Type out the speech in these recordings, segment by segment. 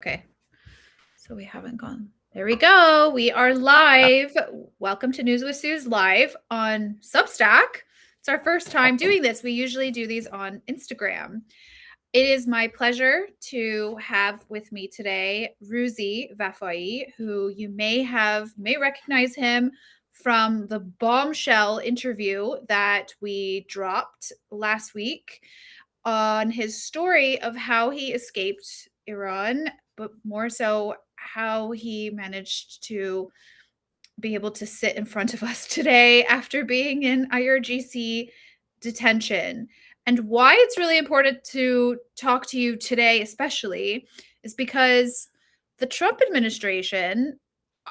Okay, so we haven't gone. There we go. We are live. Welcome to News with Suze live on Substack. It's our first time doing this. We usually do these on Instagram. It is my pleasure to have with me today Ruzi Vafai, who you may recognize him from the bombshell interview that we dropped last week on his story of how he escaped Iran, but more so how he managed to be able to sit in front of us today after being in IRGC detention. And why it's really important to talk to you today, especially, is because the Trump administration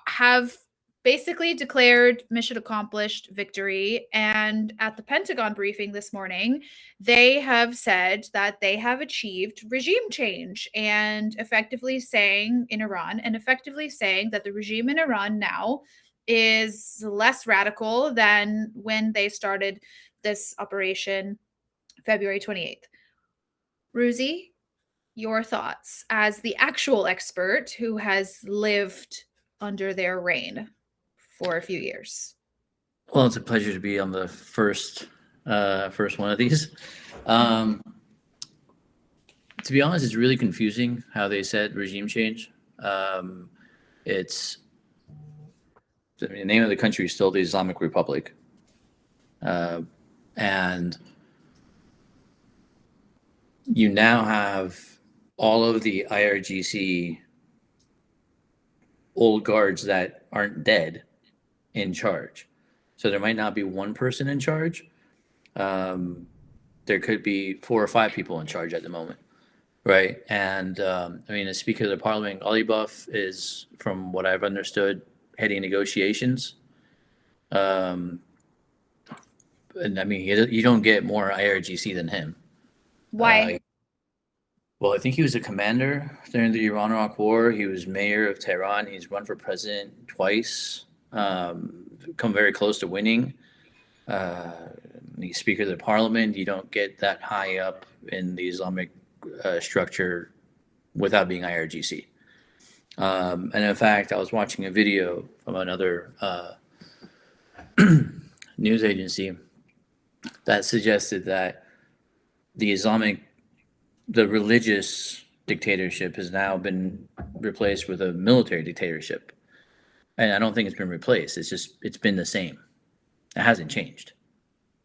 have basically declared mission accomplished victory. And at the Pentagon briefing this morning, they have said that they have achieved regime change and effectively saying that the regime in Iran now is less radical than when they started this operation February 28th. Ruzi, your thoughts as the actual expert who has lived under their reign for a few years. Well, it's a pleasure to be on the first one of these. To be honest, it's really confusing how they said regime change. The name of the country is still the Islamic Republic, and you now have all of the IRGC old guards that aren't dead in charge. So there might not be one person in charge. There could be 4 or 5 people in charge at the moment, right? And the Speaker of the Parliament, Ghalibaf, is, from what I've understood, heading negotiations. And you don't get more IRGC than him. Why? Well, I think he was a commander during the Iran-Iraq War. He was mayor of Tehran. He's run for president twice. Come very close to winning. He's Speaker of the Parliament. You don't get that high up in the Islamic structure without being IRGC. And in fact, I was watching a video from another news agency that suggested that the religious dictatorship has now been replaced with a military dictatorship. And I don't think it's been replaced. It's been the same. It hasn't changed.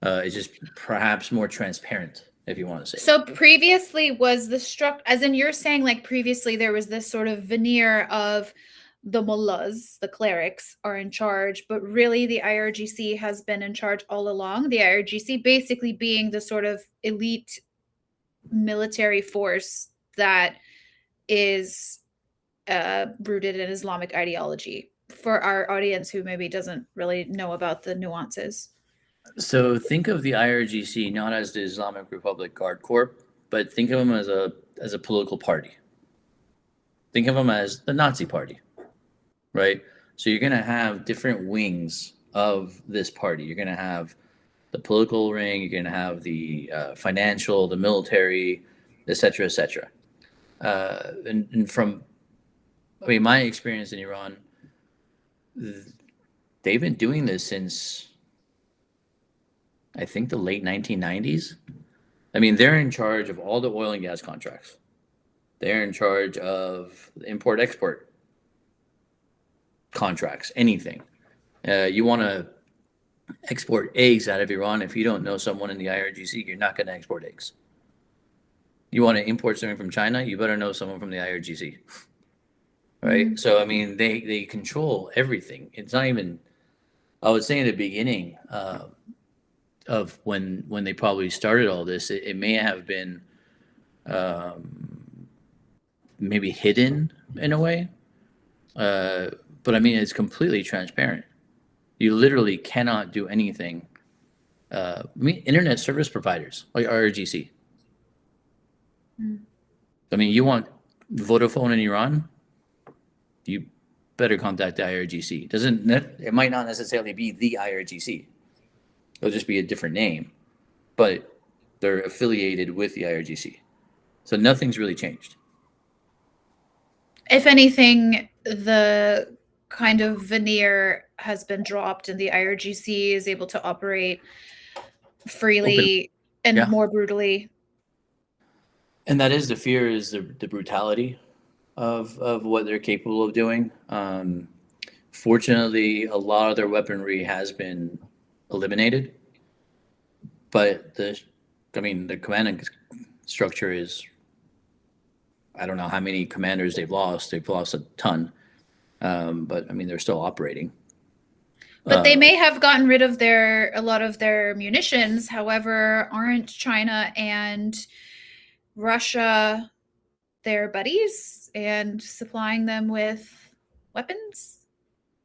It's just perhaps more transparent, if you want to say. So previously was the as in you're saying, like previously there was this sort of veneer of the mullahs, the clerics, are in charge, but really the IRGC has been in charge all along. The IRGC basically being the sort of elite military force that is rooted in Islamic ideology, for our audience who maybe doesn't really know about the nuances. So think of the IRGC not as the Islamic Republic Guard Corps, but think of them as a political party. Think of them as the Nazi Party, right? So you're going to have different wings of this party. You're going to have the political wing, you're going to have the financial, the military, et cetera, et cetera. And from my experience in Iran, they've been doing this since, I think, the late 1990s. They're in charge of all the oil and gas contracts. They're in charge of the import-export contracts, anything. You want to export eggs out of Iran. If you don't know someone in the IRGC, you're not going to export eggs. You want to import something from China, you better know someone from the IRGC. Right? Mm-hmm. So, they control everything. It's not even, I would say in the beginning of when they probably started all this, it may have been maybe hidden in a way. But it's completely transparent. You literally cannot do anything. Internet service providers like IRGC. Mm. You want Vodafone in Iran? You better contact the IRGC. It might not necessarily be the IRGC. It'll just be a different name, but they're affiliated with the IRGC. So nothing's really changed. If anything, the kind of veneer has been dropped and the IRGC is able to operate Open, freely and yeah. more brutally. And that is the fear, is the brutality of what they're capable of doing. Fortunately, a lot of their weaponry has been eliminated, but the commanding structure is, I don't know how many commanders they've lost. They've lost a ton, but I mean they're still operating. But they may have gotten rid of a lot of their munitions. However, aren't China and Russia their buddies and supplying them with weapons?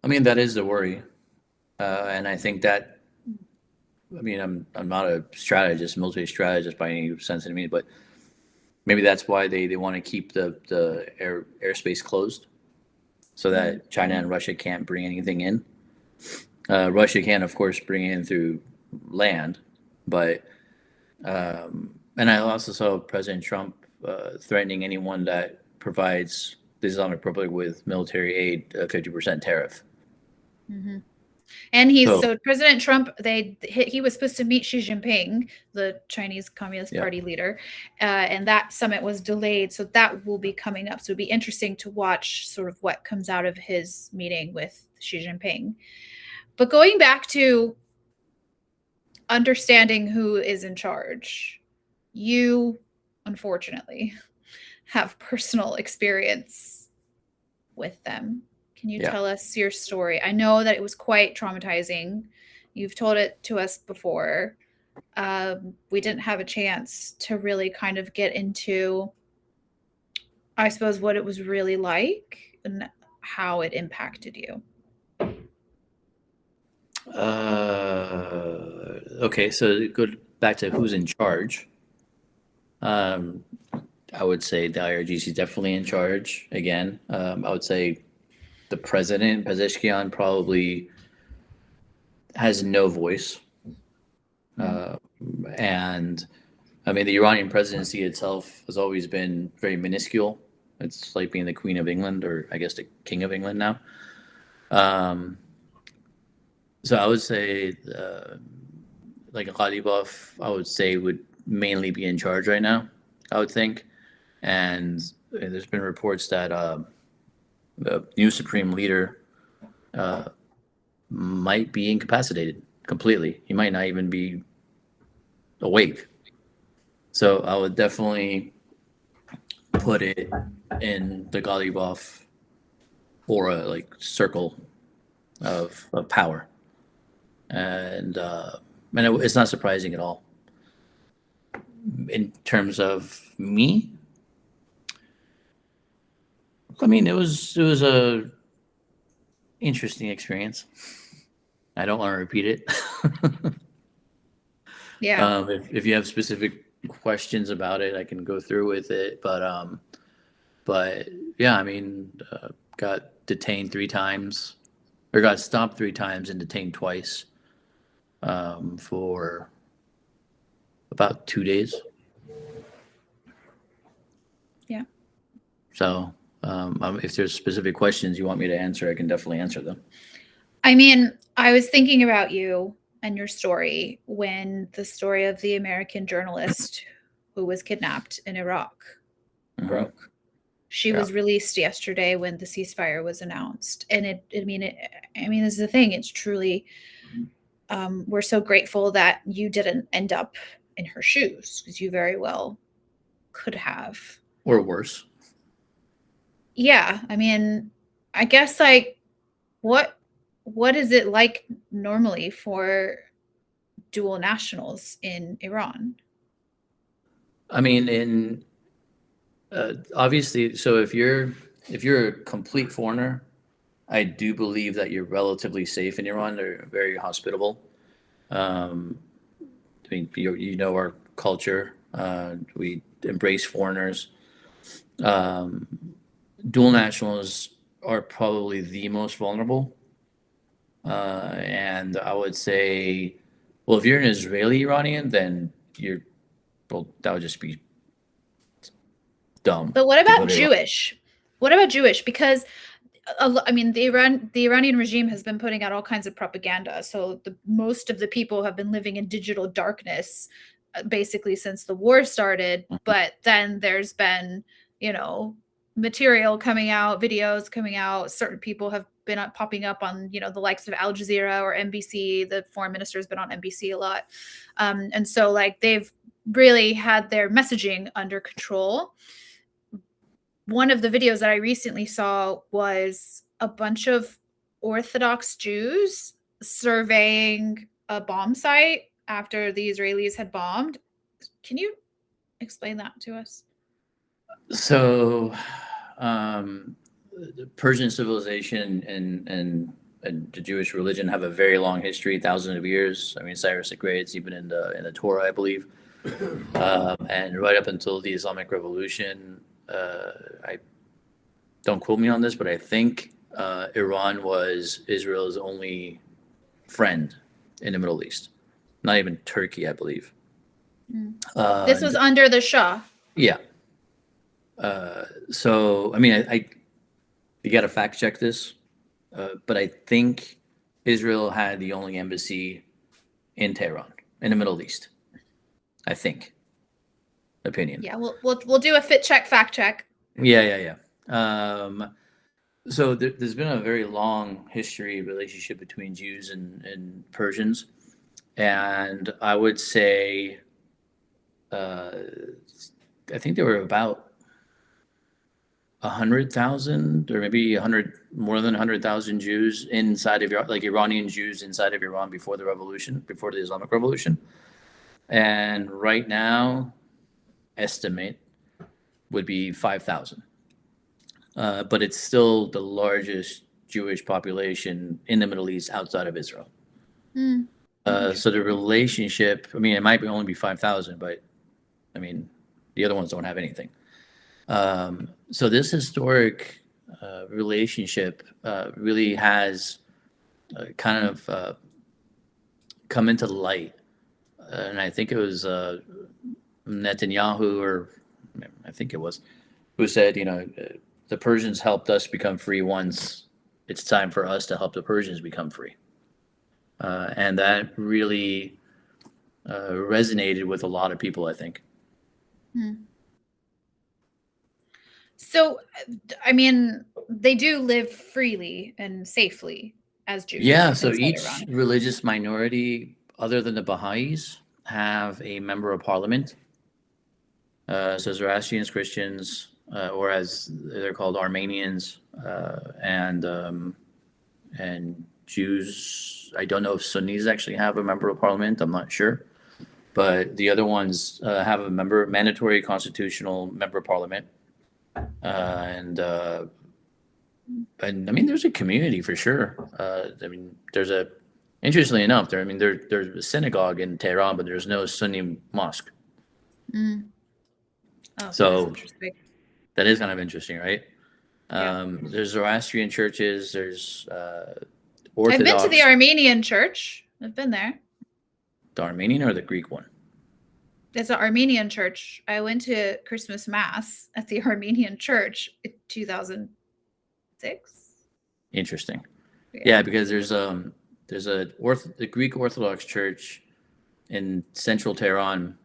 I mean that is the worry, and I think that, I mean, I'm not a strategist, military strategist by any sense of the meaning, but maybe that's why they want to keep the airspace closed, so that China and Russia can't bring anything in. Russia can, of course, bring in through land, but and I also saw President Trump threatening anyone that provides the Islamic Republic with military aid, a 50% tariff. Mm-hmm. And so President Trump, he was supposed to meet Xi Jinping, the Chinese Communist Party leader, and that summit was delayed. So that will be coming up. So it'd be interesting to watch sort of what comes out of his meeting with Xi Jinping. But going back to understanding who is in charge, you, unfortunately, have personal experience with them. Can you tell us your story? I know that it was quite traumatizing. You've told it to us before. We didn't have a chance to really kind of get into, I suppose, what it was really like and how it impacted you. Okay, so go back to who's in charge. I would say the IRGC is definitely in charge again. I would say the president, Pezeshkian, probably has no voice. And I mean, the Iranian presidency itself has always been very minuscule. It's like being the Queen of England, or I guess the King of England now. So I would say, like Ghalibaf, I would say would mainly be in charge right now, I would think. And there's been reports that the new supreme leader might be incapacitated completely. He might not even be awake. So I would definitely put it in the Ghalibaf aura, like circle of power. And it's not surprising at all. In terms of me, I mean, it was a interesting experience. I don't want to repeat it. Yeah. If you have specific questions about it, I can go through with it. But yeah, I mean, got detained 3 times, or got stopped 3 times and detained twice, for about 2 days. Yeah. So if there's specific questions you want me to answer, I can definitely answer them. I mean, I was thinking about you and your story when the story of the American journalist who was kidnapped in Iraq broke. She was released yesterday when the ceasefire was announced. And I mean, this is the thing. It's truly, we're so grateful that you didn't end up in her shoes, because you very well could have. Or worse. Yeah. I mean, I guess, like, what is it like normally for dual nationals in Iran? I mean, obviously, so if you're a complete foreigner, I do believe that you're relatively safe in Iran. They're very hospitable. I mean, you know our culture. We embrace foreigners. Dual nationals are probably the most vulnerable. And I would say, well, if you're an Israeli Iranian, then that would just be dumb. But what about Jewish? What about Jewish? Because I mean, the Iranian regime has been putting out all kinds of propaganda. So most of the people have been living in digital darkness, basically since the war started. Mhm. But then there's been, you know, material coming out, videos coming out. Certain people have been popping up on, you know, the likes of Al Jazeera or NBC. The foreign minister's been on NBC a lot, and so like they've really had their messaging under control. One of the videos that I recently saw was a bunch of Orthodox Jews surveying a bomb site after the Israelis had bombed. Can you explain that to us? So, the Persian civilization and the Jewish religion have a very long history, thousands of years. I mean, Cyrus the Great, it's even in the Torah, I believe. And right up until the Islamic Revolution, I don't quote me on this, but I think Iran was Israel's only friend in the Middle East. Not even Turkey, I believe. This was under the Shah. Yeah. So, I mean, you got to fact check this, but I think Israel had the only embassy in Tehran, in the Middle East. I think. Opinion. Yeah, we'll do a fact check. Yeah. So there's been a very long history relationship between Jews and Persians, and I would say, I think there were about 100,000 or maybe more than 100,000 Jews inside of like Iranian Jews inside of Iran before the revolution, before the Islamic Revolution. And right now, estimate would be 5,000. But it's still the largest Jewish population in the Middle East outside of Israel. So the relationship, I mean, it might only be 5,000, but I mean, the other ones don't have anything. So this historic relationship really has kind of come into light. And I think it was Netanyahu, or I think it was, who said, you know, the Persians helped us become free once. It's time for us to help the Persians become free. And that really resonated with a lot of people, I think. So, I mean, they do live freely and safely as Jews. Yeah, so each religious minority, other than the Baha'is, have a member of parliament. So Zoroastrians, Christians, or as they're called, Armenians, and Jews. I don't know if Sunnis actually have a member of parliament. I'm not sure, but the other ones have a mandatory constitutional member of parliament, and I mean, there's a community for sure. I mean, interestingly enough, there's a synagogue in Tehran, but there's no Sunni mosque. Oh, so that is kind of interesting, right? Yeah. There's Zoroastrian churches. There's Orthodox. I've been to the Armenian church. I've been there. The Armenian or the Greek one? It's an Armenian church. I went to Christmas Mass at the Armenian church in 2006. Interesting. Yeah, because there's the Greek Orthodox Church in central Tehran,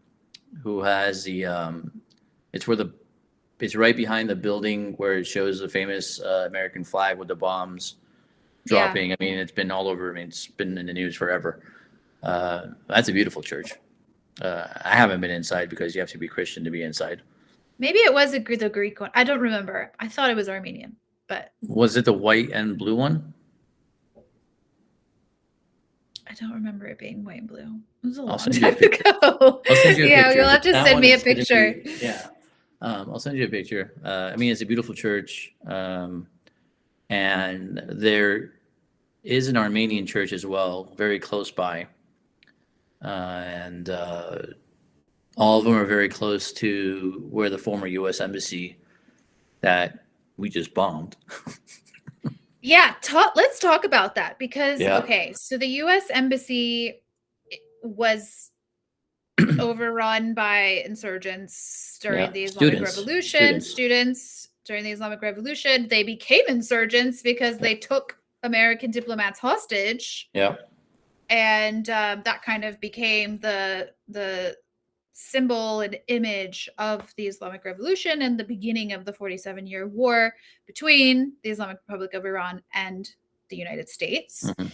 who has it's right behind the building where it shows the famous American flag with the bombs dropping. Yeah. I mean, it's been all over. I mean, it's been in the news forever. That's a beautiful church. I haven't been inside because you have to be Christian to be inside. Maybe it was the Greek one. I don't remember. I thought it was Armenian, but was it the white and blue one? I don't remember it being white and blue. It was a long time ago. I'll send you a picture. You'll have to send me a picture. I'll send you a picture. I mean, it's a beautiful church, and there is an Armenian church as well, very close by. And all of them are very close to where the former U.S. embassy that we just bombed. Yeah, let's talk about that because, okay, so the U.S. embassy was overrun by insurgents during the Islamic Revolution. Students during the Islamic Revolution, they became insurgents because they took American diplomats hostage. Yeah. And that kind of became the symbol and image of the Islamic Revolution and the beginning of the 47-year war between the Islamic Republic of Iran and the United States. Mm-hmm.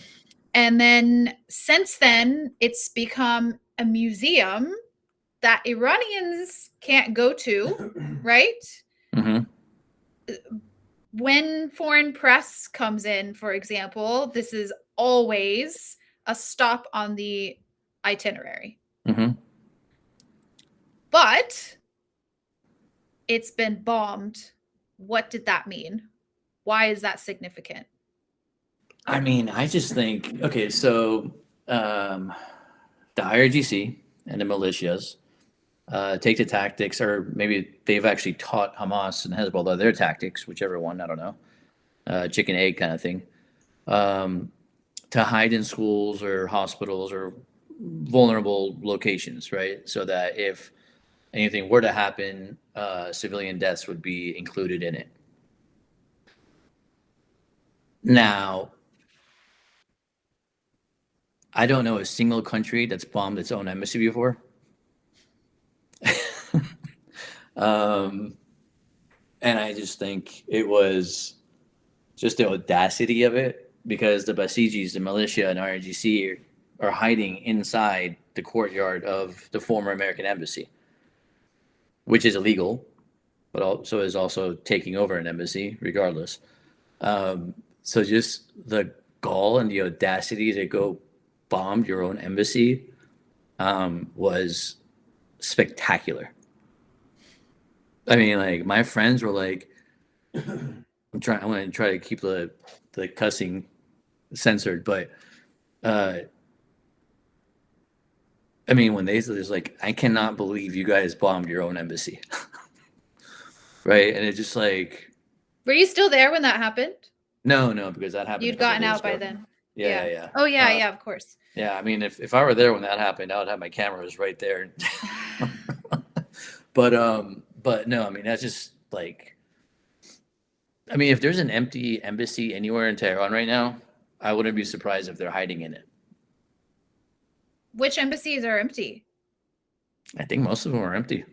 And then since then, it's become a museum that Iranians can't go to, right? Mm-hmm. When foreign press comes in, for example, this is always a stop on the itinerary. Mm-hmm. But it's been bombed. What did that mean? Why is that significant? I mean, I just think, okay, so the IRGC and the militias take the tactics, or maybe they've actually taught Hamas and Hezbollah their tactics, whichever one, I don't know, chicken egg kind of thing, to hide in schools or hospitals or vulnerable locations, right? So that if anything were to happen, civilian deaths would be included in it. Now, I don't know a single country that's bombed its own embassy before. And I just think it was just the audacity of it, because the Basijis, the militia, and IRGC are hiding inside the courtyard of the former American embassy, which is illegal, but also is also taking over an embassy regardless. So just the gall and the audacity to go bomb your own embassy was spectacular. I mean, like, my friends were like, I'm going to try to keep the cussing censored, but I mean, when they said this, like, I cannot believe you guys bombed your own embassy. Right? And it's just like, were you still there when that happened? No, because that happened. You'd gotten out by then. Yeah. Oh yeah, of course. Yeah, I mean, if I were there when that happened, I would have my cameras right there. But no, I mean, that's just like, I mean, if there's an empty embassy anywhere in Tehran right now, I wouldn't be surprised if they're hiding in it. Which embassies are empty? I think most of them are empty.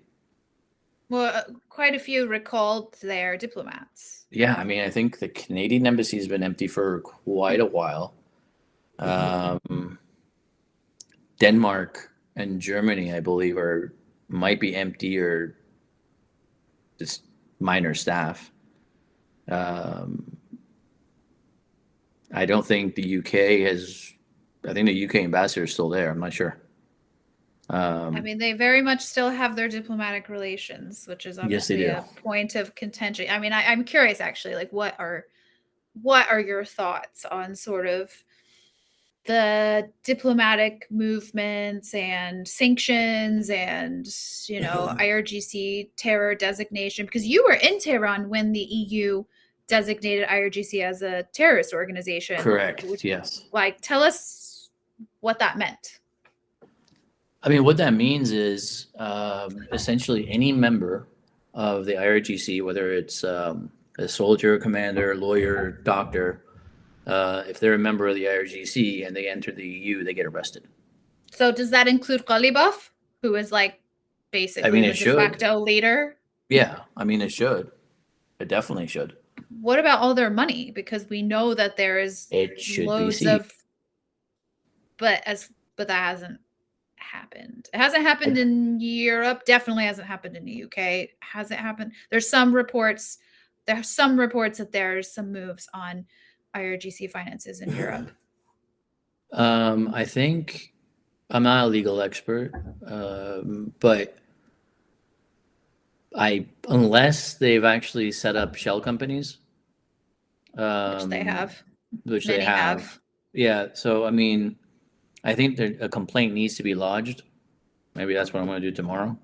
Well, quite a few recalled their diplomats. Yeah, I mean, I think the Canadian embassy has been empty for quite a while. Denmark and Germany, I believe, might be empty or just minor staff. I don't think the UK has. I think the UK ambassador is still there. I'm not sure. I mean, they very much still have their diplomatic relations, which is obviously a point of contention. I mean, I'm curious, actually, like, what are your thoughts on sort of the diplomatic movements and sanctions and, IRGC terror designation? Because you were in Tehran when the EU designated IRGC as a terrorist organization. Correct. Yes. Like, tell us what that meant. I mean, what that means is essentially any member of the IRGC, whether it's a soldier, commander, lawyer, doctor, if they're a member of the IRGC and they enter the EU, they get arrested. So does that include Ghalibaf, who is like basically the de facto leader? Yeah, I mean, it should. It definitely should. What about all their money? Because we know that there is loads of, but that hasn't happened. It hasn't happened in Europe. Definitely hasn't happened in the UK. Hasn't happened. There's some reports. There are some reports that there's some moves on IRGC finances in Europe. I think I'm not a legal expert, but unless they've actually set up shell companies, which they have. Many have. Yeah. So, I mean, I think a complaint needs to be lodged. Maybe that's what I'm going to do tomorrow.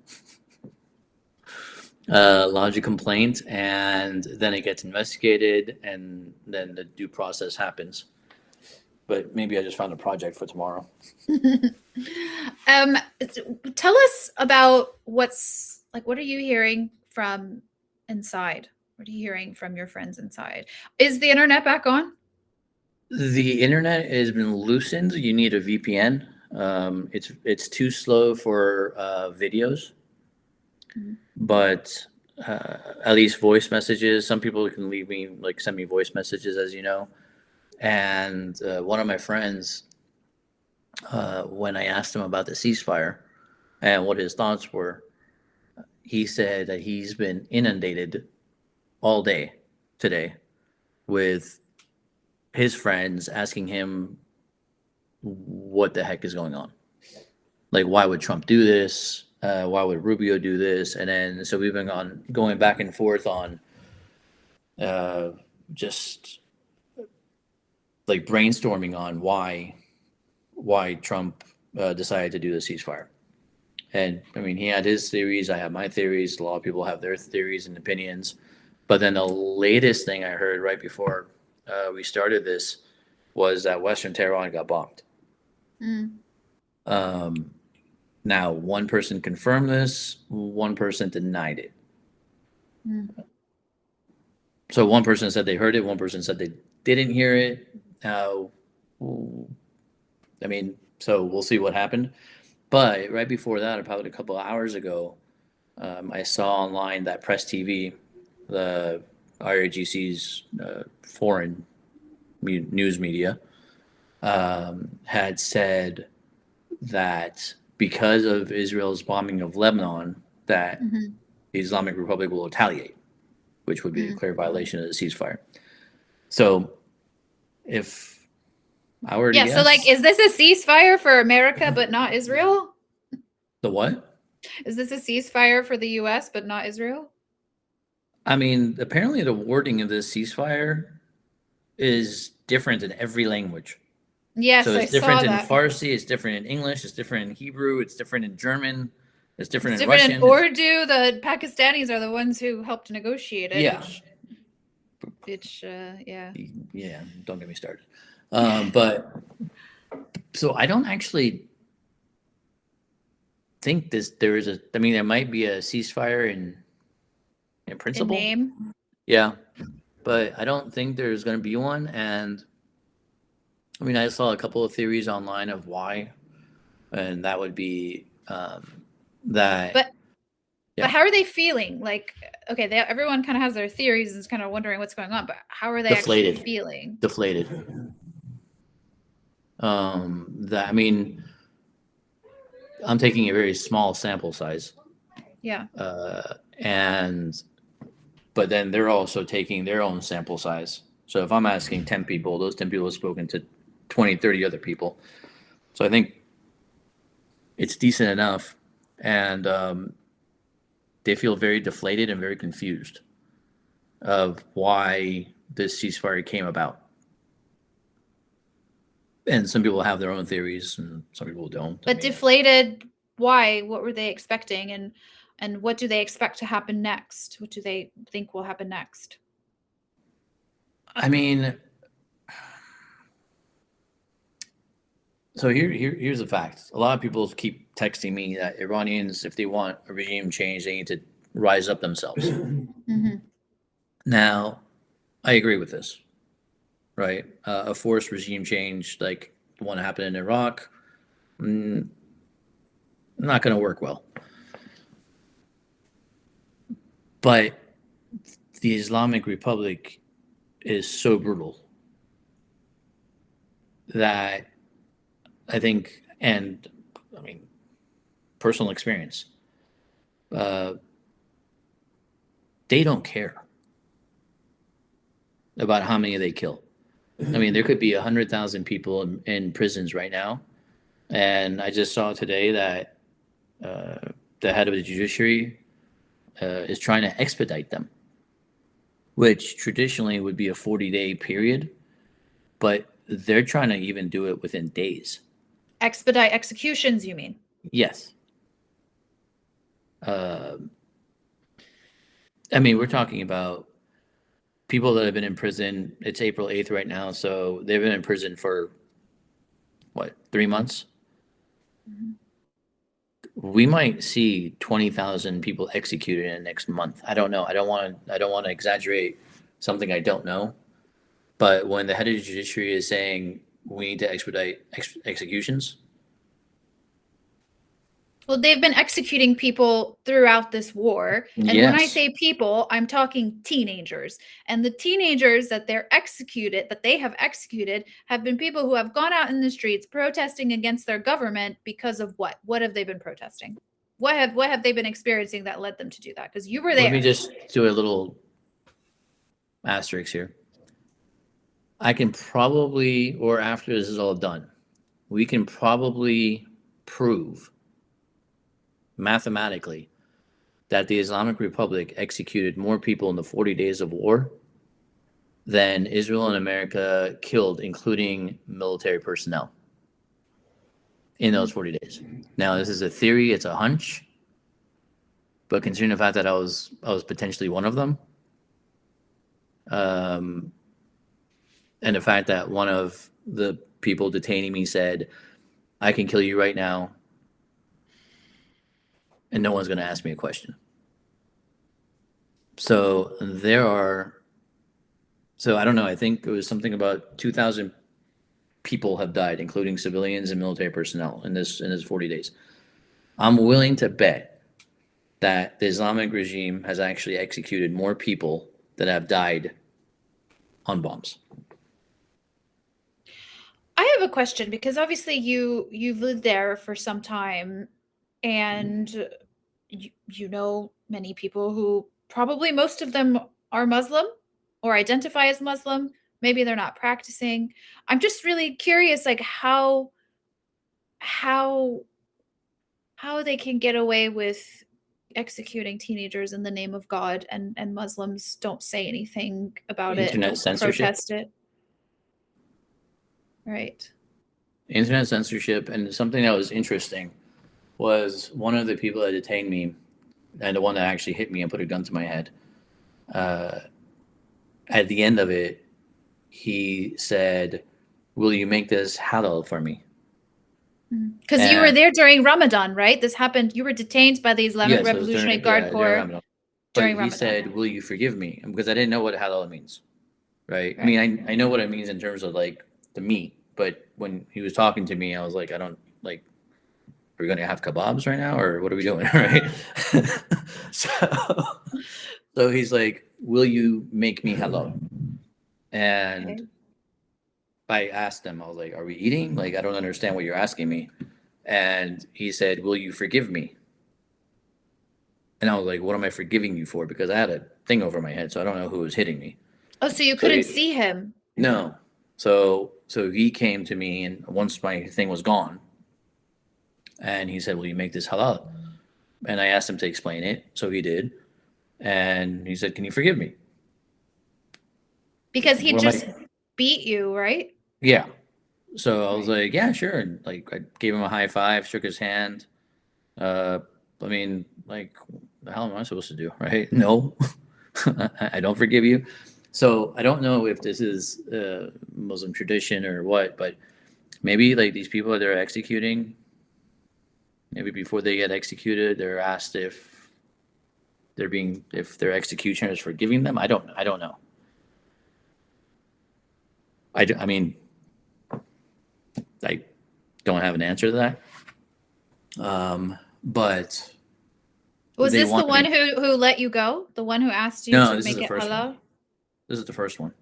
Lodge a complaint, and then it gets investigated, and then the due process happens. But maybe I just found a project for tomorrow. Tell us about what are you hearing from inside What are you hearing from your friends inside? Is the internet back on? The internet has been loosened. You need a VPN. It's too slow for videos, but at least voice messages. Some people can leave me send me voice messages, as you know. And one of my friends, when I asked him about the ceasefire and what his thoughts were, he said that he's been inundated all day today with his friends asking him what the heck is going on. Like, why would Trump do this? Why would Rubio do this? And then, so we've been going back and forth on just like brainstorming on why Trump decided to do the ceasefire. And I mean, he had his theories. I have my theories. A lot of people have their theories and opinions. But then the latest thing I heard right before we started this was that Western Tehran got bombed. Now, one person confirmed this, one person denied it. So one person said they heard it, one person said they didn't hear it. Now, I mean, so we'll see what happened. But right before that, about a couple of hours ago, I saw online that Press TV, the IRGC's foreign news media, had said that because of Israel's bombing of Lebanon, that the Islamic Republic will retaliate, which would be a clear violation of the ceasefire. So if I were to guess, so like, is this a ceasefire for America but not Israel? The what? Is this a ceasefire for the U.S. but not Israel? I mean, apparently the wording of this ceasefire is different in every language. Yes, so it's different in Farsi, it's different in English, it's different in Hebrew, it's different in German, it's different in Russian. Urdu. The Pakistanis are the ones who helped negotiate it. Yeah. Yeah, don't get me started. But so I don't actually think there is I mean, there might be a ceasefire in principle. In name. Yeah. But I don't think there's going to be one. And I mean, I saw a couple of theories online of why, and that would be that. But how are they feeling? Like, okay, everyone kind of has their theories and is kind of wondering what's going on. But how are they actually feeling? Deflated. I mean, I'm taking a very small sample size. Yeah. But then they're also taking their own sample size. So if I'm asking 10 people, those 10 people have spoken to 20, 30 other people. So I think it's decent enough. And they feel very deflated and very confused of why this ceasefire came about. And some people have their own theories and some people don't. But deflated, why? What were they expecting? And what do they expect to happen next? What do they think will happen next? I mean, so here's the fact. A lot of people keep texting me that Iranians, if they want a regime change, they need to rise up themselves. Now, I agree with this, right? A forced regime change like the one that happened in Iraq, not going to work well. But the Islamic Republic is so brutal that I think, and I mean, personal experience, they don't care about how many they kill. I mean, there could be 100,000 people in prisons right now. And I just saw today that the head of the judiciary is trying to expedite them, which traditionally would be a 40-day period, but they're trying to even do it within days. Expedite executions, you mean? Yes. I mean, we're talking about people that have been in prison. It's April 8th right now, so they've been in prison for, 3 months? we might see 20,000 people executed in the next month. I don't know. I don't want to exaggerate something I don't know. But when the head of the judiciary is saying we need to expedite executions, Well, they've been executing people throughout this war. And when I yes. say people, I'm talking teenagers. And the teenagers that they have executed, have been people who have gone out in the streets protesting against their government because of what? What have they been protesting? What have they been experiencing that led them to do that? Because you were there. Let me just do a little asterisk here. I can probably, or after this is all done, we can probably prove mathematically that the Islamic Republic executed more people in the 40 days of war than Israel and America killed, including military personnel, in those 40 days. Now, this is a theory, it's a hunch, but considering the fact that I was potentially one of them, and the fact that one of the people detaining me said, I can kill you right now, and no one's going to ask me a question. So I don't know, I think it was something about 2,000 people have died, including civilians and military personnel in this 40 days. I'm willing to bet that the Islamic regime has actually executed more people that have died on bombs. I have a question, because obviously you've lived there for some time, and you know many people who, probably most of them are Muslim or identify as Muslim. Maybe they're not practicing. I'm just really curious, like how they can get away with executing teenagers in the name of God, and Muslims don't say anything about it, Internet don't censorship. protest it. Right. Internet censorship. And something that was interesting was one of the people that detained me, and the one that actually hit me and put a gun to my head, at the end of it, he said, will you make this halal for me? Because you were there during Ramadan, right? This happened, you were detained by the Islamic Yes, Revolutionary Guard Corps during But he Ramadan. said, will you forgive me? Because I didn't know what halal means, right? I mean, I know what it means in terms of like the meat, but when he was talking to me, I was like, I don't, like, we're going to have kebabs right now, or what are we doing, right? So he's like, will you make me halal? And I asked him, I was like, are we eating? Like, I don't understand what you're asking me. And he said, will you forgive me? And I was like, what am I forgiving you for? Because I had a thing over my head, so I don't know who was hitting me. Oh, so you couldn't see him? No. So he came to me, and once my thing was gone, and he said, will you make this halal? And I asked him to explain it, so he did. And he said, can you forgive me? Because he just beat you, right? Yeah. So I was like, yeah, sure. And like, I gave him a high five, shook his hand. I mean, like, the hell am I supposed to do, right? No, I don't forgive you. So I don't know if this is Muslim tradition or what, but maybe like these people that they're executing, maybe before they get executed, they're asked if their executioner is forgiving them. I don't know. I mean, I don't have an answer to that. But was this the one who let you go? The one who asked you to make it halal? This is the first one.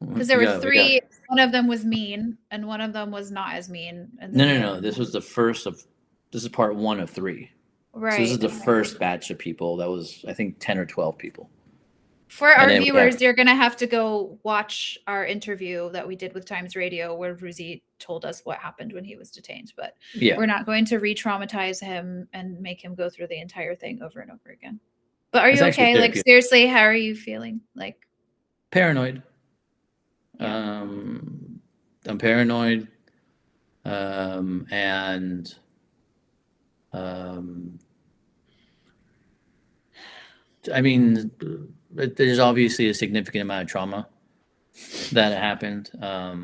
Because there were three. One of them was mean, and one of them was not as mean. No. This was the first of. This is part 1 of 3. Right. So this is the first batch of people. That was, I think, 10 or 12 people. For our viewers, you're going to have to go watch our interview that we did with Times Radio, where Ruzi told us what happened when he was detained. But we're not going to re-traumatize him and make him go through the entire thing over and over again. But are you okay? Like, seriously, how are you feeling? Like, paranoid. Yeah. I'm paranoid. And I mean, there's obviously a significant amount of trauma that happened. I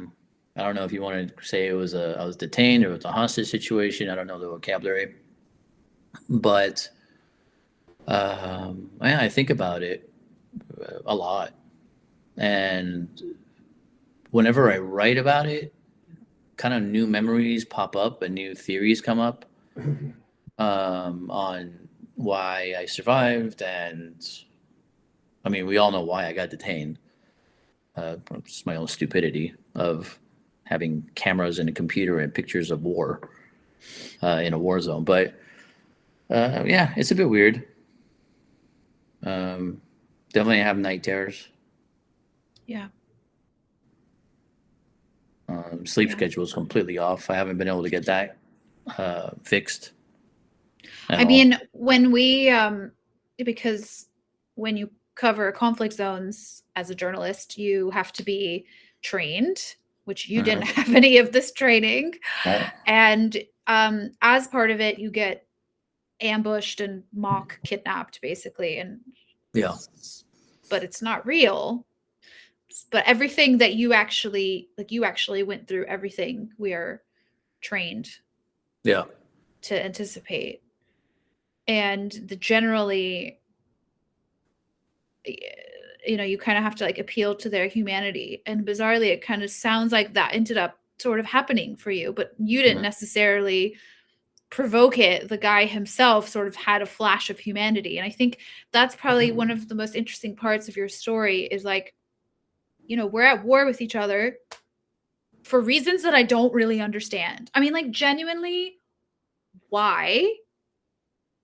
don't know if you want to say I was detained or it was a hostage situation. I don't know the vocabulary. But yeah, I think about it a lot, and whenever I write about it, kind of new memories pop up and new theories come up on why I survived, and I mean, we all know why I got detained. It's my own stupidity of having cameras and a computer and pictures of war in a war zone. But yeah, it's a bit weird. Definitely have night terrors. Yeah. Sleep Yeah. schedule is completely off. I haven't been able to get that fixed at I all. mean, when we, because when you cover conflict zones as a journalist, you have to be trained, which you didn't have any of this training. Right. And as part of it, you get ambushed and mock kidnapped, basically. And Yeah. but it's not real. But everything that you actually went through everything we are trained Yeah. to anticipate. And the generally, you kind of have to like appeal to their humanity. And bizarrely, it kind of sounds like that ended up sort of happening for you, but you didn't necessarily provoke it. The guy himself sort of had a flash of humanity. And I think that's probably one of the most interesting parts of your story is like, we're at war with each other for reasons that I don't really understand. I mean, like, genuinely, why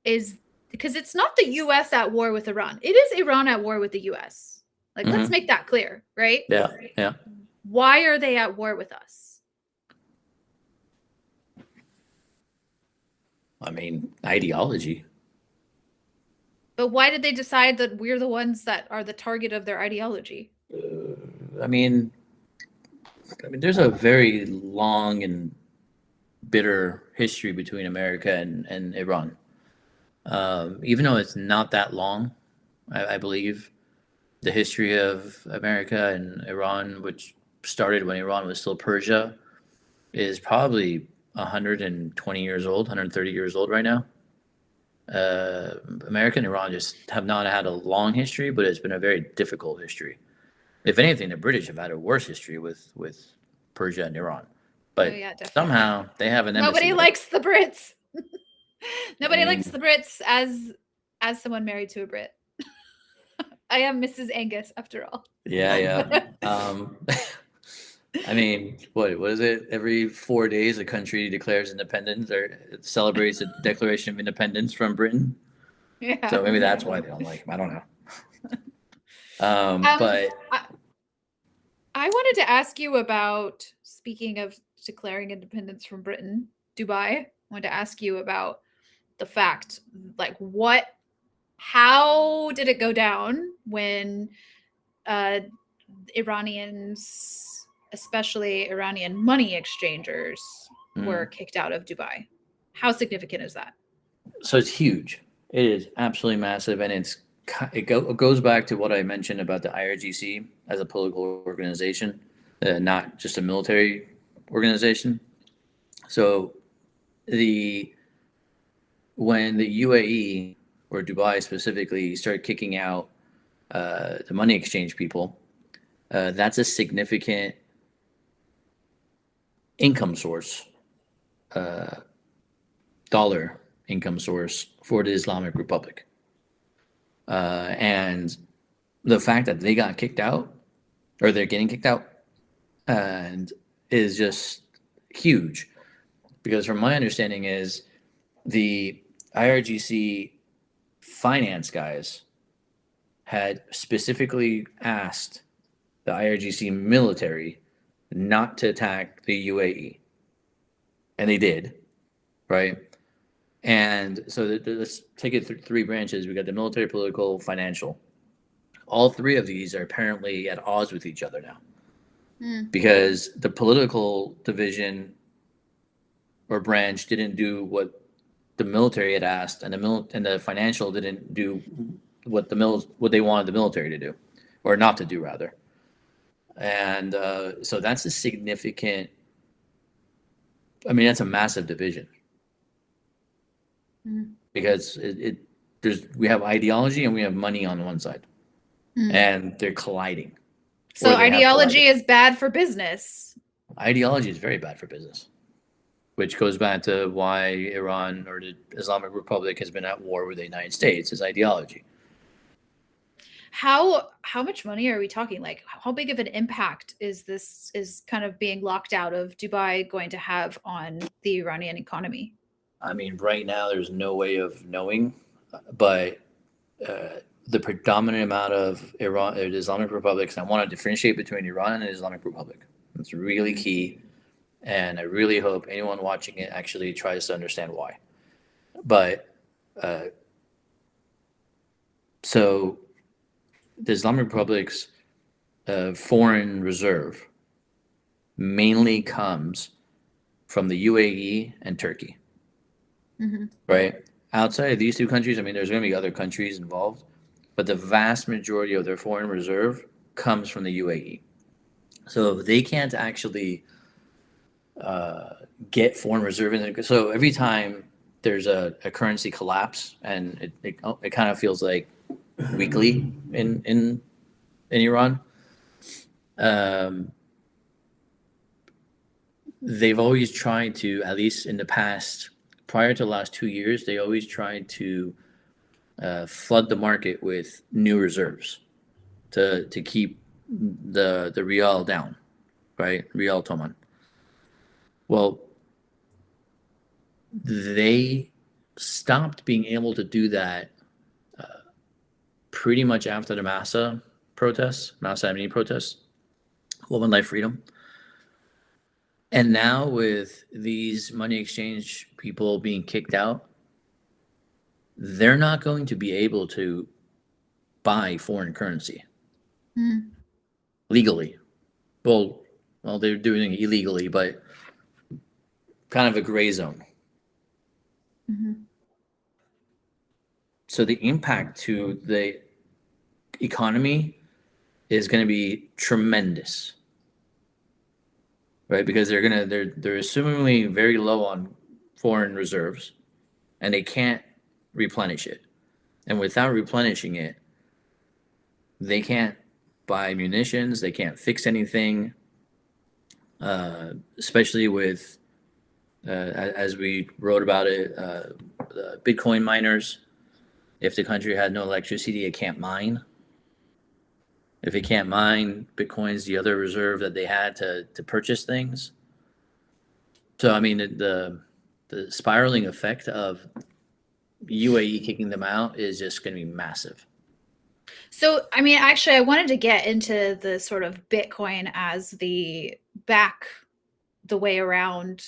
is because it's not the US at war with Iran. It is Iran at war with the US. Like, let's make that clear, right? Yeah. Yeah. Why are they at war with us? I mean, ideology. But why did they decide that we're the ones that are the target of their ideology? I mean, there's a very long and bitter history between America and Iran. Even though it's not that long, I believe the history of America and Iran, which started when Iran was still Persia, is probably 120 years old, 130 years old right now. America and Iran just have not had a long history, but it's been a very difficult history. If anything, the British have had a worse history with Persia and Iran. But yeah, definitely. somehow they have an embassy. Nobody likes the Brits. Nobody likes the Brits as someone married to a Brit. I am Mrs. Angus after all. Yeah. I mean, what is it? Every 4 days, a country declares independence or celebrates a Declaration of Independence from Britain. Yeah. So maybe that's why they don't like him. I don't know. But I wanted to ask you about, speaking of declaring independence from Britain, Dubai. I wanted to ask you about the fact, like, how did it go down when Iranians, especially Iranian money exchangers, were kicked out of Dubai? How significant is that? So it's huge. It is absolutely massive, and it goes back to what I mentioned about the IRGC as a political organization, not just a military organization. So when the UAE or Dubai specifically started kicking out the money exchange people, that's a significant income source, dollar income source for the Islamic Republic. And the fact that they got kicked out, or they're getting kicked out, and is just huge. Because from my understanding is the IRGC finance guys had specifically asked the IRGC military not to attack the UAE. And they did, right? And so let's take it through three branches. We got the military, political, financial. All three of these are apparently at odds with each other now. Because the political division or branch didn't do what the military had asked, and the financial didn't do what they wanted the military to do, or not to do rather. And so that's a significant. I mean, that's a massive division. because we have ideology and we have money on one side, and they're colliding. So ideology is bad for business. Ideology is very bad for business, which goes back to why Iran or the Islamic Republic has been at war with the United States, is ideology. How much money are we talking? Like, how big of an impact is kind of being locked out of Dubai going to have on the Iranian economy? I mean, right now there's no way of knowing, but the predominant amount of Iran, the Islamic Republic, and I want to differentiate between Iran and the Islamic Republic. It's really key, and I really hope anyone watching it actually tries to understand why. But so the Islamic Republic's foreign reserve mainly comes from the UAE and Turkey, right? Outside of these two countries, I mean, there's going to be other countries involved, but the vast majority of their foreign reserve comes from the UAE. So if they can't actually get foreign reserve in, so every time there's a currency collapse, and it kind of feels like weekly in Iran, they've always tried to, at least in the past, prior to the last 2 years, they always tried to flood the market with new reserves to keep the rial down, right? Rial Toman. Well, they stopped being able to do that pretty much after the Massa Amini protests, Women Life Freedom. And now with these money exchange people being kicked out, they're not going to be able to buy foreign currency legally. Well, they're doing it illegally, but kind of a gray zone. So the impact to the economy is going to be tremendous, right? Because they're assumingly very low on foreign reserves, and they can't replenish it. And without replenishing it, they can't buy munitions, they can't fix anything, especially with, as we wrote about it, the Bitcoin miners. If the country had no electricity, it can't mine. If it can't mine, Bitcoin's the other reserve that they had to purchase things. So, I mean, the spiraling effect of UAE kicking them out is just going to be massive. So, I mean, actually, I wanted to get into the sort of Bitcoin as the way around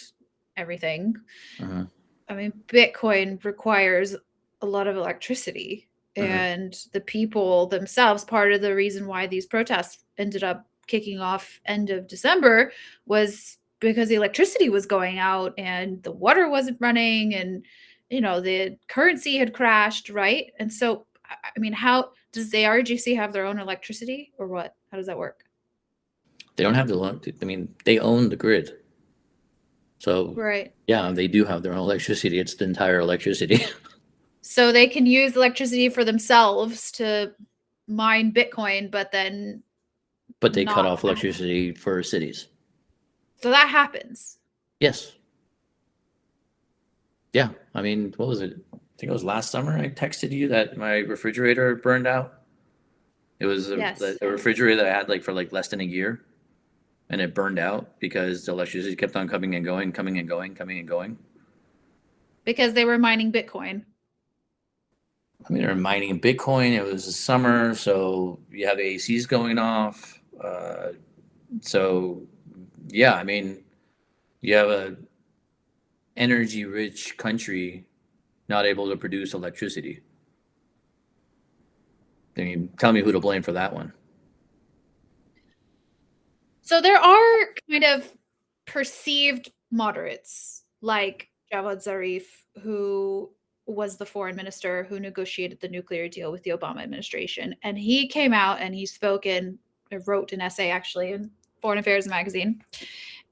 everything. I mean, Bitcoin requires a lot of electricity, and the people themselves, part of the reason why these protests ended up kicking off end of December was because the electricity was going out and the water wasn't running, and the currency had crashed, right? And so, I mean, how does the RGC have their own electricity, or what? How does that work? They don't have I mean, they own the grid. So, right. Yeah, they do have their own electricity. It's the entire electricity. So they can use electricity for themselves to mine Bitcoin, but they cut off electricity for cities. So that happens. Yes. Yeah. I mean, what was it? I think it was last summer I texted you that my refrigerator burned out. It was a refrigerator that I had for less than a year, and it burned out because the electricity kept on coming and going. Because they were mining Bitcoin. I mean, they're mining Bitcoin. It was the summer, so you have ACs going off. So, yeah, I mean, you have a energy-rich country not able to produce electricity. I mean, tell me who to blame for that one. So there are kind of perceived moderates like Javad Zarif, who was the foreign minister who negotiated the nuclear deal with the Obama administration. And he came out and he wrote an essay actually in Foreign Affairs magazine,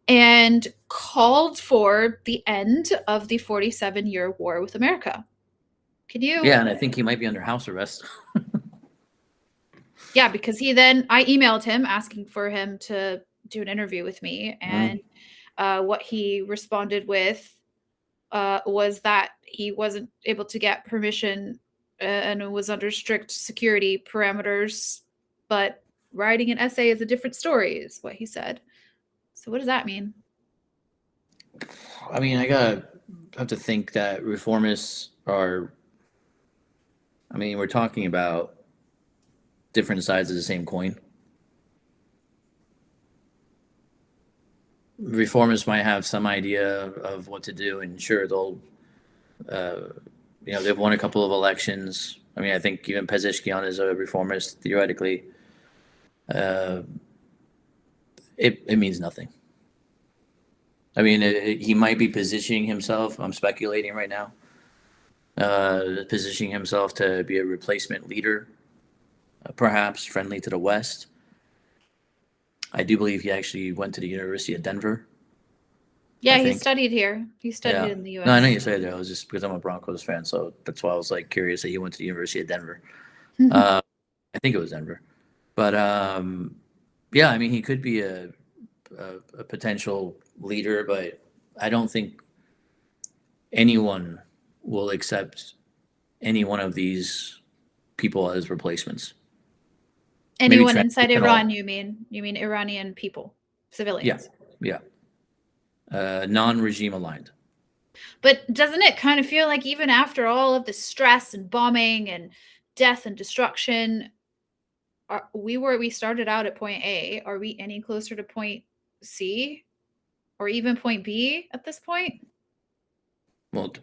and called for the end of the 47-year war with America. Can you? Yeah, and I think he might be under house arrest. Yeah, because I emailed him asking for him to do an interview with me, and what he responded with was that he wasn't able to get permission and it was under strict security parameters, but writing an essay is a different story, is what he said. So what does that mean? I mean, have to think that reformists are. I mean, we're talking about different sides of the same coin. Reformists might have some idea of what to do, and sure, they'll, they've won a couple of elections. I mean, I think even Pezeshkian is a reformist theoretically. It means nothing. I mean, he might be positioning himself. I'm speculating right now. Positioning himself to be a replacement leader, perhaps friendly to the West. I do believe he actually went to the University of Denver. Yeah, he studied here. He studied in the U.S. No, I know you said that. It was just because I'm a Broncos fan, so that's why I was like curious that he went to the University of Denver. I think it was Denver, but yeah, I mean, he could be a potential leader, but I don't think anyone will accept any one of these people as replacements. Anyone inside Iran, you mean? You mean Iranian people, civilians? Yeah. Non-regime aligned. But doesn't it kind of feel like even after all of the stress and bombing and death and destruction, we started out at point A. Are we any closer to point C or even point B at this point? Well,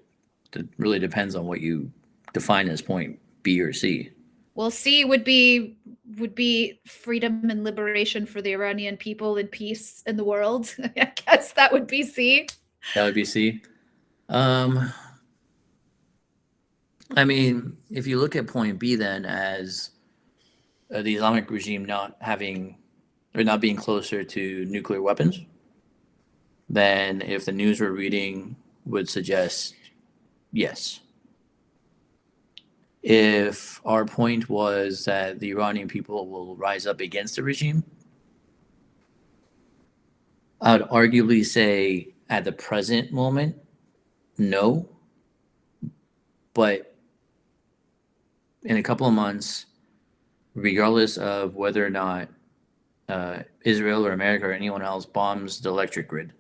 it really depends on what you define as point B or C. Well, C would be freedom and liberation for the Iranian people and peace in the world. I guess that would be C. That would be C. I mean, if you look at point B then as the Islamic regime not being closer to nuclear weapons, then if the news we're reading would suggest yes. If our point was that the Iranian people will rise up against the regime, I would arguably say at the present moment, no. But in a couple of months, regardless of whether or not Israel or America or anyone else bombs the electric grid,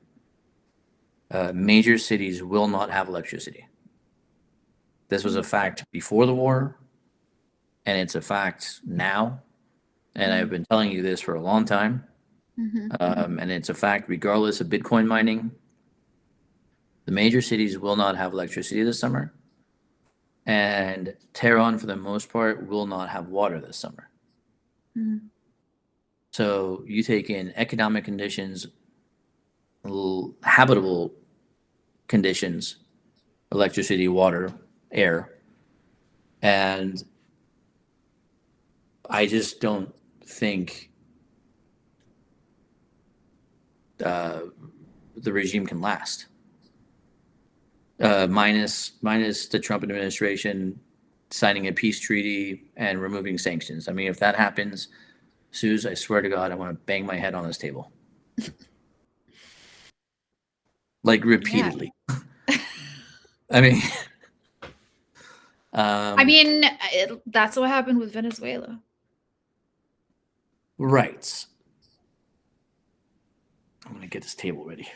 major cities will not have electricity. This was a fact before the war, and it's a fact now. And I've been telling you this for a long time. And it's a fact regardless of Bitcoin mining. The major cities will not have electricity this summer. And Tehran, for the most part, will not have water this summer. So you take in economic conditions, habitable conditions, electricity, water, air, and I just don't think the regime can last. Minus the Trump administration signing a peace treaty and removing sanctions. I mean, if that happens, Suze, I swear to God, I want to bang my head on this table. Like repeatedly. Yeah. I mean, that's what happened with Venezuela. Right. I'm going to get this table ready.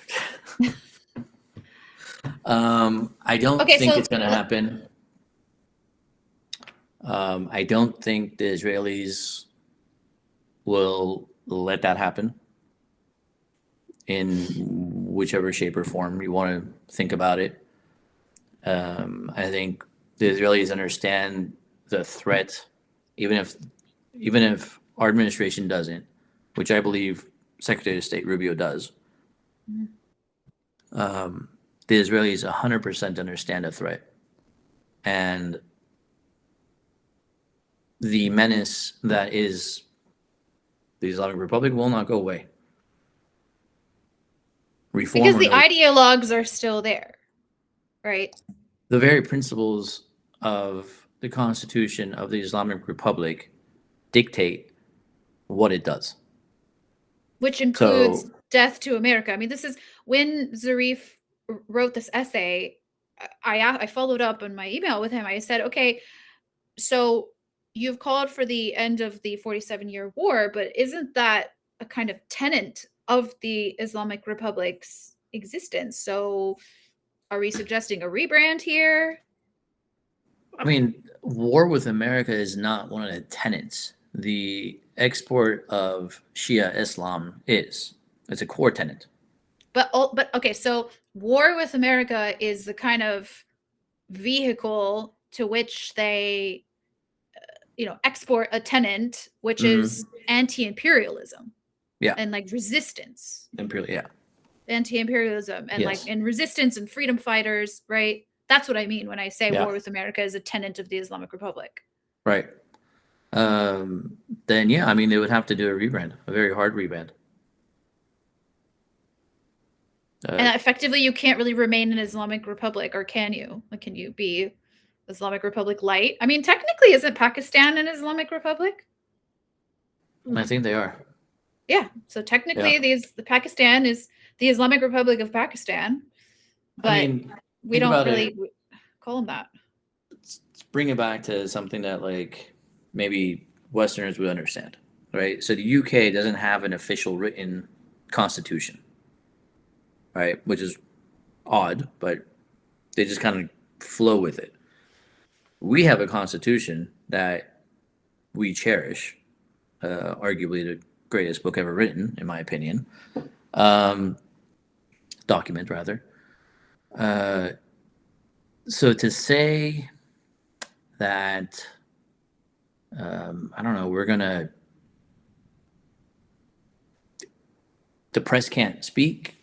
I don't think it's going to happen. I don't think the Israelis will let that happen in whichever shape or form you want to think about it. I think the Israelis understand the threat, even if our administration doesn't, which I believe Secretary of State Rubio does. The Israelis 100% understand the threat, and the menace that is the Islamic Republic will not go away. Because the ideologues are still there, right? The very principles of the Constitution of the Islamic Republic dictate what it does. Which includes death to America. I mean, this is when Zarif wrote this essay. I followed up in my email with him. I said, okay, so you've called for the end of the 47-year war, but isn't that a kind of tenet of the Islamic Republic's existence? So are we suggesting a rebrand here? I mean, war with America is not one of the tenets. The export of Shia Islam is. It's a core tenet. But okay, so war with America is the kind of vehicle to which they export a tenet, which is anti-imperialism. Yeah. And like resistance. Yeah. Anti-imperialism and like and resistance and freedom fighters, right? That's what I mean when I say war with America is a tenet of the Islamic Republic. Right. Then yeah, I mean they would have to do a rebrand, a very hard rebrand. And effectively you can't really remain an Islamic Republic, or can you? Like, can you be Islamic Republic light? I mean, technically, isn't Pakistan an Islamic Republic? I think they are. Yeah. So technically the Pakistan is the Islamic Republic of Pakistan. But I mean, we don't really call them that. Let's bring it back to something that like maybe Westerners would understand, right? So the UK doesn't have an official written constitution, right? Which is odd, but they just kind of flow with it. We have a constitution that we cherish, arguably the greatest book ever written, in my opinion, document rather. So to say that, I don't know, the press can't speak,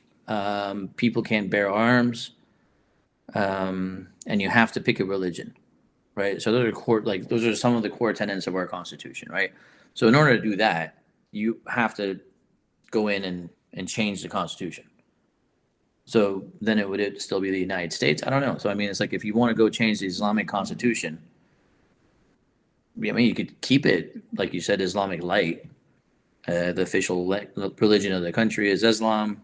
people can't bear arms, and you have to pick a religion, right? So those are some of the core tenets of our Constitution, right? So in order to do that, you have to go in and change the Constitution. So then it would still be the United States? I don't know. So I mean, it's like if you want to go change the Islamic Constitution, I mean, you could keep it, like you said, Islamic light. The official religion of the country is Islam,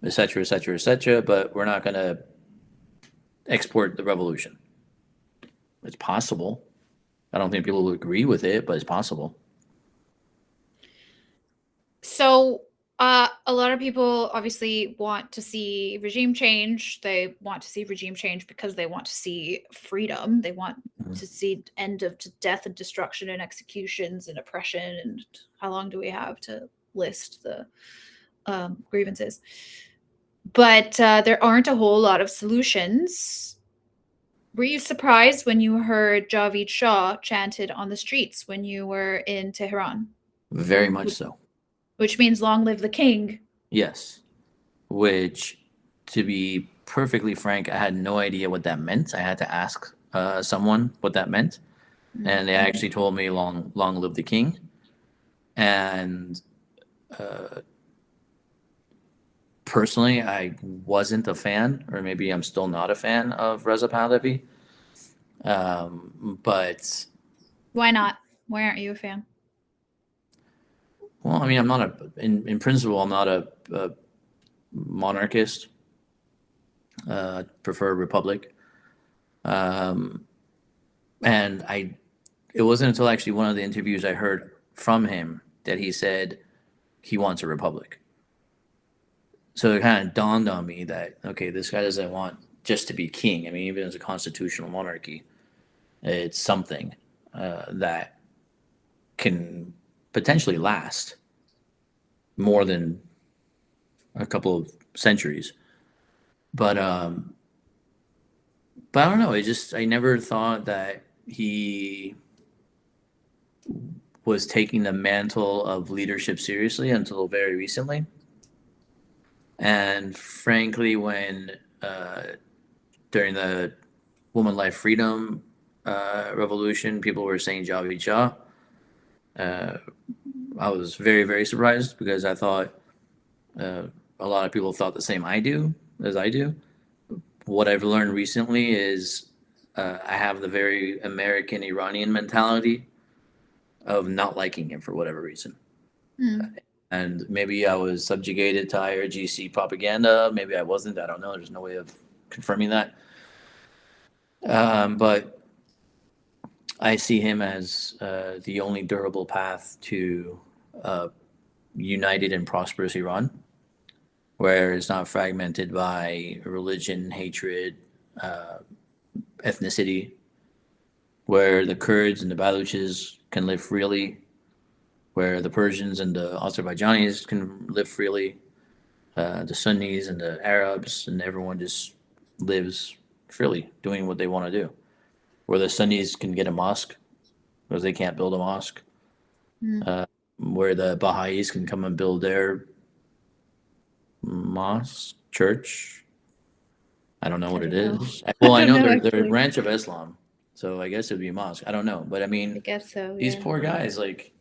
etc., etc., etc. But we're not going to export the revolution. It's possible. I don't think people will agree with it, but it's possible. So a lot of people obviously want to see regime change. They want to see regime change because they want to see freedom. They want to see end of death and destruction and executions and oppression. And how long do we have to list the grievances? But there aren't a whole lot of solutions. Were you surprised when you heard Javeed Shah chanted on the streets when you were in Tehran? Very much so. Which means long live the king. Yes. Which, to be perfectly frank, I had no idea what that meant. I had to ask someone what that meant. And they actually told me long live the king. And personally, I wasn't a fan, or maybe I'm still not a fan of Reza Pahlavi. But why not? Why aren't you a fan? Well, I mean, I'm not in principle, I'm not a monarchist. Prefer a republic. And it wasn't until actually one of the interviews I heard from him that he said he wants a republic. So it kind of dawned on me that, okay, this guy doesn't want just to be king. I mean, even as a constitutional monarchy, it's something that can potentially last more than a couple of centuries. But I don't know. I never thought that he was taking the mantle of leadership seriously until very recently. And frankly, when during the Woman Life Freedom revolution, people were saying Javeed Shah, I was very, very surprised because I thought a lot of people thought the same as I do. What I've learned recently is I have the very American Iranian mentality of not liking him for whatever reason. Hmm. And maybe I was subjugated to IRGC propaganda. Maybe I wasn't. I don't know. There's no way of confirming that. But I see him as the only durable path to united and prosperous Iran, where it's not fragmented by religion, hatred, ethnicity, where the Kurds and the Baluchis can live freely, where the Persians and the Azerbaijanis can live freely, the Sunnis and the Arabs, and everyone just lives freely, doing what they want to do. Where the Sunnis can get a mosque because they can't build a mosque. Hmm. Where the Baha'is can come and build their mosque, church. I don't know what I it don't know. is. I Well, I don't know know they're a actually. branch of Islam, so I guess it would be a mosque. I don't know, but I I mean, guess so. these Yeah. poor guys, like,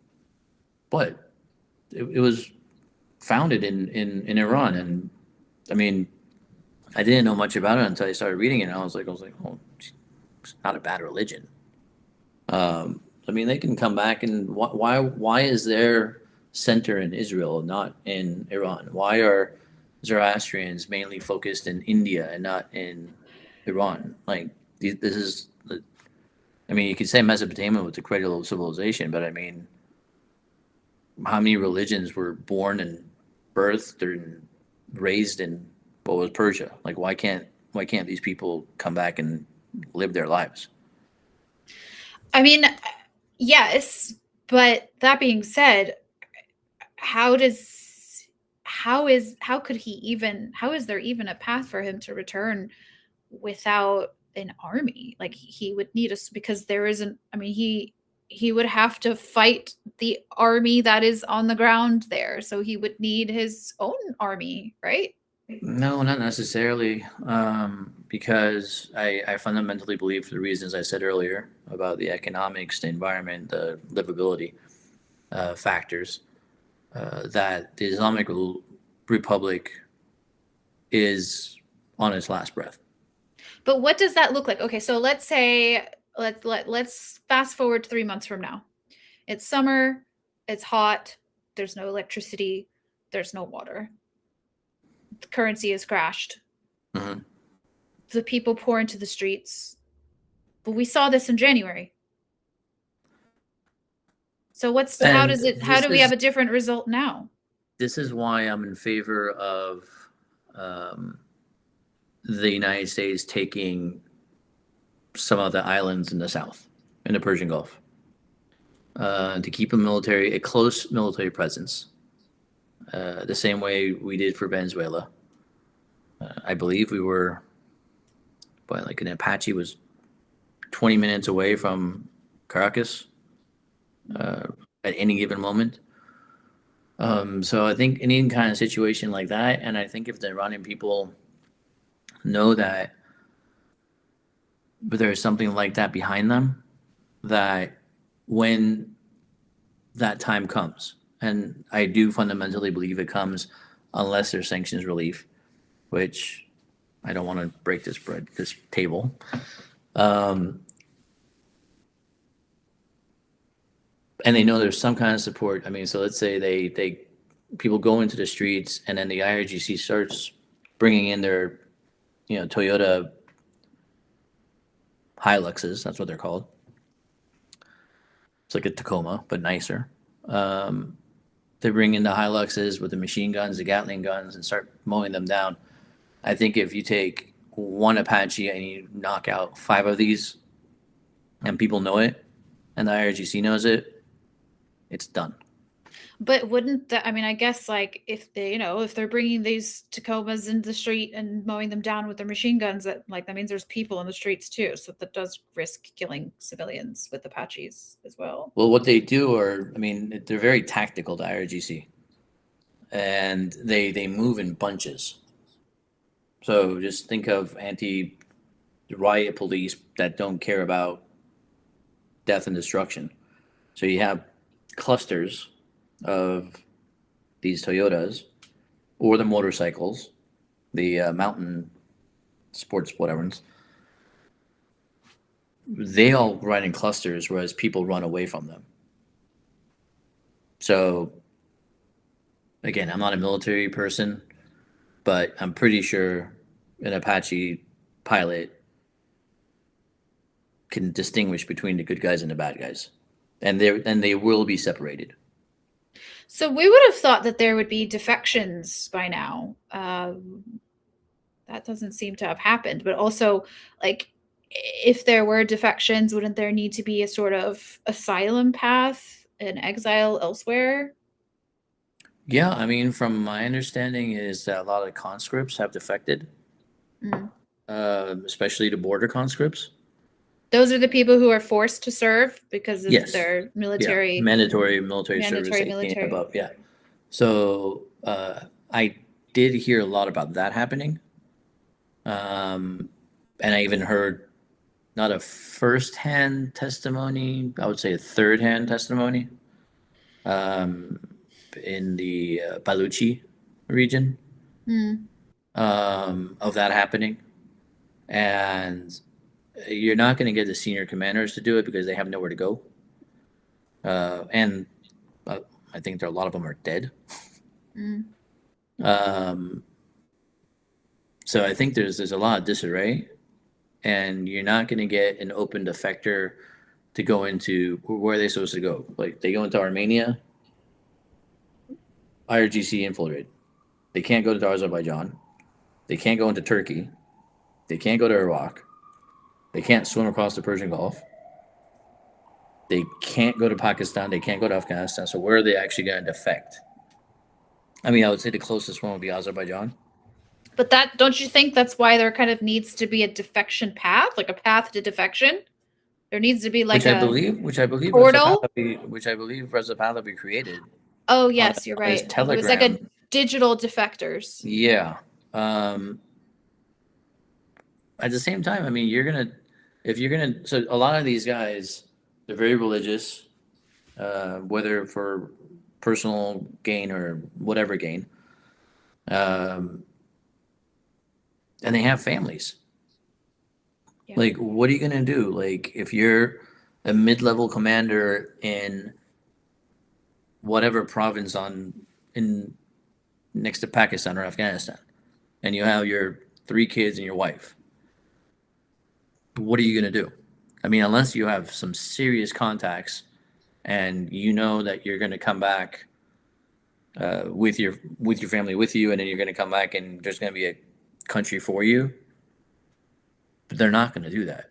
what? It was founded in Iran, and I mean, I didn't know much about it until I started reading it. And I was like, oh, it's not a bad religion. I mean, they can come back and why is their center in Israel, not in Iran? Why are Zoroastrians mainly focused in India and not in Iran? Like this is, I mean, you could say Mesopotamia was the cradle of civilization, but I mean, how many religions were born and birthed and raised in what was Persia? Like, why can't these people come back and live their lives? I mean, yes, but that being said, how does how could he even how is there even a path for him to return without an army? Like he would need us because there isn't. I mean, he would have to fight the army that is on the ground there, so he would need his own army, right? No, not necessarily, because I fundamentally believe, for the reasons I said earlier about the economics, the environment, the livability factors, that the Islamic Republic is on its last breath. But what does that look like? Okay, so let's say let's fast forward 3 months from now. It's summer, it's hot, there's no electricity, there's no water. The currency has crashed. Mm-hmm. The people pour into the streets. But we saw this in January. So And how this do we have is a different result now? this is why I'm in favor of um, the United States taking some of the islands in the south, in the Persian Gulf, to keep a close military presence, the same way we did for Venezuela. I believe we were, but like an Apache was 20 minutes away from Caracas uh, at any given moment. So I think any kind of situation like that, and I think if the Iranian people know that there's something like that behind them, that when that time comes, and I do fundamentally believe it comes unless there's sanctions relief, which I don't want to break this table. Um, and they know there's some kind of support. I mean, so let's say they people go into the streets, and then the IRGC starts bringing in their, Toyota Hiluxes. That's what they're called. It's like a Tacoma, but nicer. Um, they bring in the Hiluxes with the machine guns, the Gatling guns, and start mowing them down. I think if you take one Apache and you knock out 5 of these, and people know it, and the IRGC knows it, it's done. But wouldn't that, I mean, I guess like if they, if they're bringing these Tacomas into the street and mowing them down with their machine guns, that means there's people in the streets too. So that does risk killing civilians with Apaches as well. Well, what they do I mean, they're very tactical, the IRGC, and they move in bunches. So just think of anti-riot police that don't care about death and destruction. So you have clusters of these Toyotas or the motorcycles, the mountain sports, whatever, they all run in clusters, whereas people run away from them. So, again, I'm not a military person, but I'm pretty sure an Apache pilot can distinguish between the good guys and the bad guys, and they will be separated. So we would have thought that there would be defections by now. That doesn't seem to have happened. But also, like, if there were defections, wouldn't there need to be a sort of asylum path, an exile elsewhere? Yeah, I mean, from my understanding, is that a lot of conscripts have defected, especially the border conscripts. Those are the people who are forced to serve because of Yes. their military. Yeah. Mandatory military service, Mandatory 18 military. and above. Yeah. So I did hear a lot about that happening, and I even heard not a first-hand testimony, I would say a third-hand testimony, in the Baluchi region, of that happening. And you're not going to get the senior commanders to do it because they have nowhere to go. And I think a lot of them are dead. So I think there's a lot of disarray, and you're not going to get an open defector to go into, where are they supposed to go? Like, they go into Armenia, IRGC infiltrated. They can't go to Azerbaijan. They can't go into Turkey. They can't go to Iraq. They can't swim across the Persian Gulf. They can't go to Pakistan. They can't go to Afghanistan. So where are they actually going to defect? I mean, I would say the closest one would be Azerbaijan. But that, don't you think that's why there kind of needs to be a defection path, like a path to defection? There needs to be like which I believe portal? which I believe Path will be created. Oh yes, you're right. It was like a digital defectors. Yeah. At the same time, I mean, so a lot of these guys, they're very religious, whether for personal gain or whatever gain. And they have families. Yeah. Like, what are you going to do? Like, if you're a mid-level commander in whatever province in next to Pakistan or Afghanistan, and you have your 3 kids and your wife, what are you going to do? I mean, unless you have some serious contacts and you know that you're going to come back with your family with you, and then you're going to come back and there's going to be a country for you, but they're not going to do that.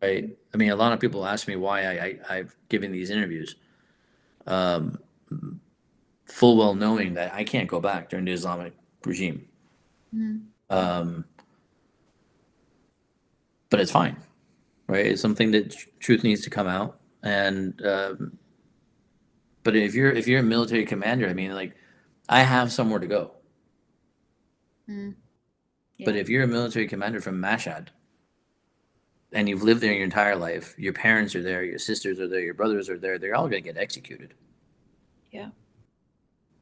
Right? I mean, a lot of people ask me why I've given these interviews, full well knowing that I can't go back during the Islamic regime. But it's fine, right? It's something that truth needs to come out. And but if you're a military commander, I mean, like, I have somewhere to go. Yeah. But if you're a military commander from Mashhad and you've lived there your entire life, your parents are there, your sisters are there, your brothers are there, they're all going to get executed. Yeah.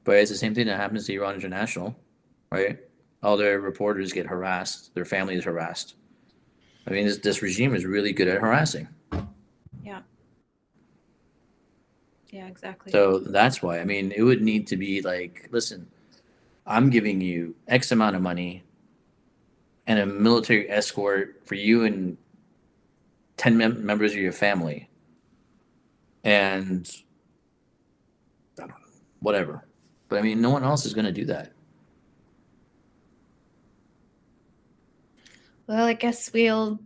But it's the same thing that happens to Iran International, right? All their reporters get harassed, their family is harassed. I mean, this regime is really good at harassing. Yeah. Yeah, exactly. So that's why, I mean, it would need to be like, listen, I'm giving you X amount of money and a military escort for you and 10 members of your family, and whatever. But I mean, no one else is going to do that. Well, I guess we'll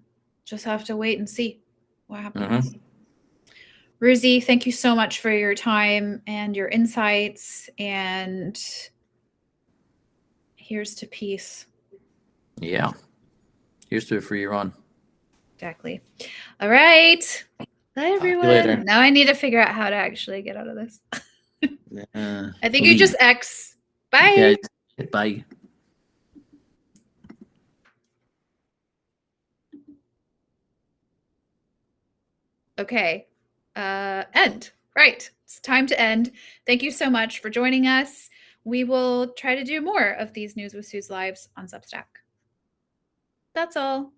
just have to wait and see what happens. Ruzi, thank you so much for your time and your insights, and here's to peace. Yeah. Here's to a free Iran. Exactly. All right. Bye, everyone. Now I need to figure out how to actually get out of this. I think you just X. Bye. Yeah, bye. Okay. End. Right. It's time to end. Thank you so much for joining us. We will try to do more of these News with Sue's lives on Substack. That's all.